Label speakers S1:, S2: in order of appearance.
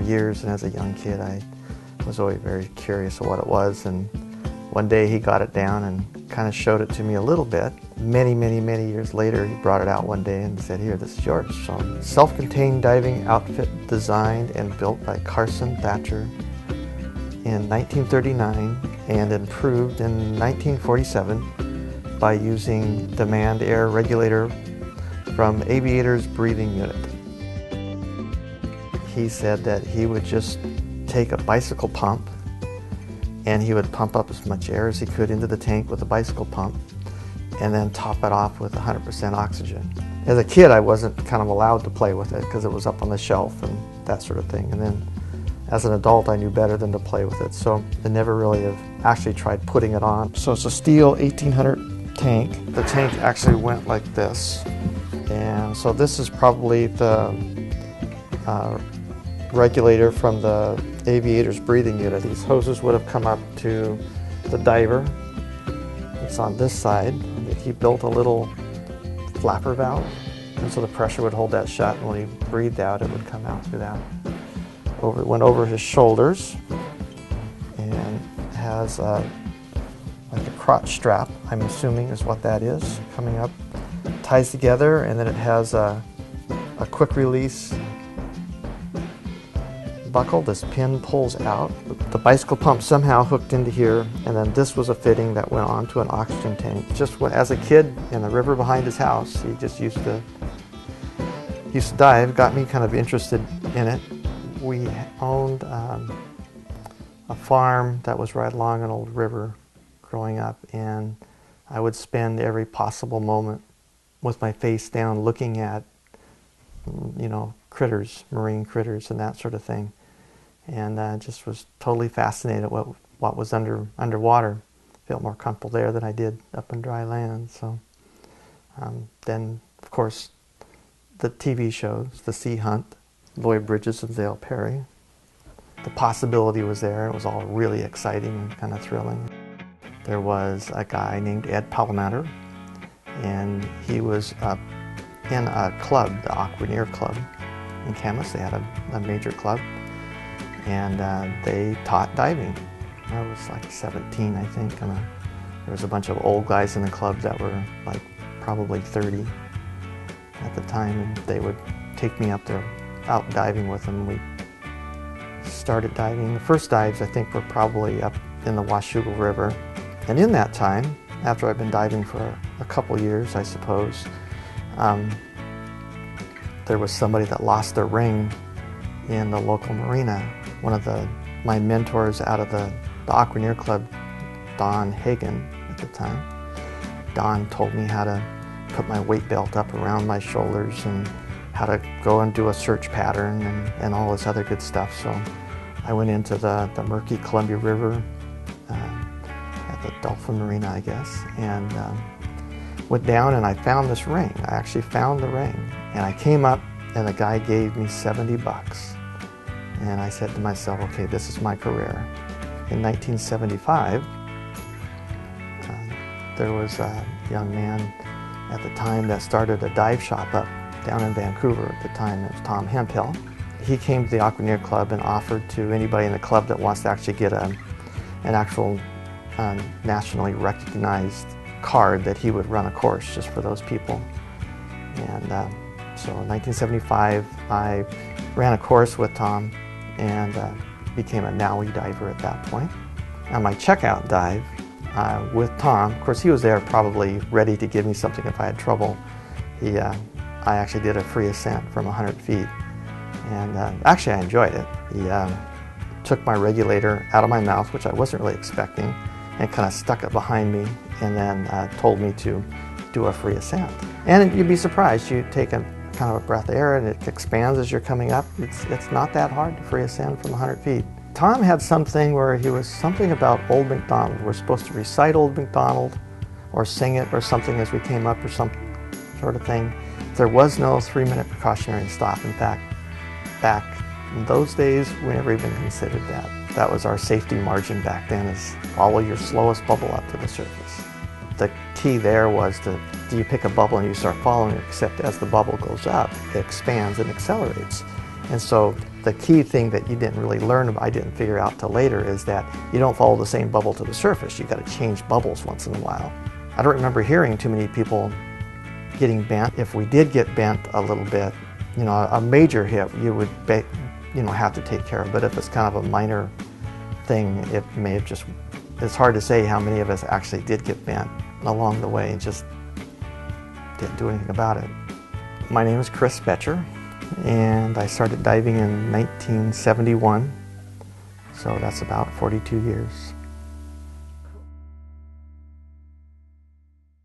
S1: years, and as a young kid I was always very curious of what it was, and one day he got it down and kind of showed it to me a little bit. Many years later he brought it out one day and said, "Here, this is yours." So, self-contained diving outfit designed and built by Betcher in 1939 and improved in 1947 by using demand air regulator from aviator's breathing unit. He said that he would just take a bicycle pump and he would pump up as much air as he could into the tank with a bicycle pump and then top it off with 100% oxygen. As a kid I wasn't kind of allowed to play with it because it was up on the shelf and that sort of thing, and then as an adult I knew better than to play with it, so I never really have actually tried putting it on. So it's a steel 1800 tank. The tank actually went like this, and so this is probably the regulator from the aviator's breathing unit. These hoses would have come up to the diver. It's on this side. He built a little flapper valve, and so the pressure would hold that shut, and when he breathed out it would come out through that. It went over his shoulders and has like a crotch strap, I'm assuming is what that is, coming up. Ties together, and then it has a quick release buckle. This pin pulls out. The bicycle pump somehow hooked into here, and then this was a fitting that went onto an oxygen tank. Just as a kid in the river behind his house, he just used to dive. Got me kind of interested in it. We owned a farm that was right along an old river growing up, and I would spend every possible moment with my face down looking at, you know, critters, marine critters and that sort of thing, and just was totally fascinated at what was underwater. Felt more comfortable there than I did up on dry land. So then of course the TV shows, The Sea Hunt, Lloyd Bridges and Dale Perry. The possibility was there. It was all really exciting and kind of thrilling. There was a guy named Ed Palamander, and he was in a club, the Aquaneer Club in Camas. They had a major club, and they taught diving. I was like 17, I think, and there was a bunch of old guys in the club that were like probably 30 at the time, and they would take me up there out diving with them. We started diving. The first dives I think were probably up in the Washougal River, and in that time, after I've been diving for a couple years I suppose, there was somebody that lost their ring in the local marina. One of my mentors out of the Aquaneer Club, Don Hagen at the time, Don told me how to put my weight belt up around my shoulders and how to go and do a search pattern and all this other good stuff. So I went into the murky Columbia River at the Dolphin Marina, I guess, and went down and I found this ring. I actually found the ring, and I came up and the guy gave me 70 bucks. And I said to myself, okay, this is my career. In 1975, there was a young man at the time that started a dive shop up down in Vancouver at the time. It was Tom Hemphill. He came to the Aquaneer Club and offered to anybody in the club that wants to actually get an actual nationally recognized card that he would run a course just for those people. And so in 1975 I ran a course with Tom and became a NAUI diver at that point. On my checkout dive with Tom, of course he was there probably ready to give me something if I had trouble. I actually did a free ascent from 100 feet, and actually I enjoyed it. He took my regulator out of my mouth, which I wasn't really expecting, and kind of stuck it behind me, and then told me to do a free ascent. And you'd be surprised, you take a kind of a breath of air and it expands as you're coming up. It's not that hard to free ascend from 100 feet. Tom had something where he was something about Old MacDonald. We're supposed to recite Old MacDonald or sing it or something as we came up or some sort of thing. There was no 3-minute precautionary stop. In fact, back in those days, we never even considered that. That was our safety margin back then, is follow your slowest bubble up to the surface. The key there was do you pick a bubble and you start following it, except as the bubble goes up, it expands and accelerates. And so the key thing that you didn't really learn, I didn't figure out till later, is that you don't follow the same bubble to the surface. You've got to change bubbles once in a while. I don't remember hearing too many people getting bent. If we did get bent a little bit, you know, a major hit you would have to take care of. But if it's kind of a minor thing, it may have just, it's hard to say how many of us actually did get bent along the way and just didn't do anything about it. My name is Chris Betcher, and I started diving in 1971, so that's about 42 years.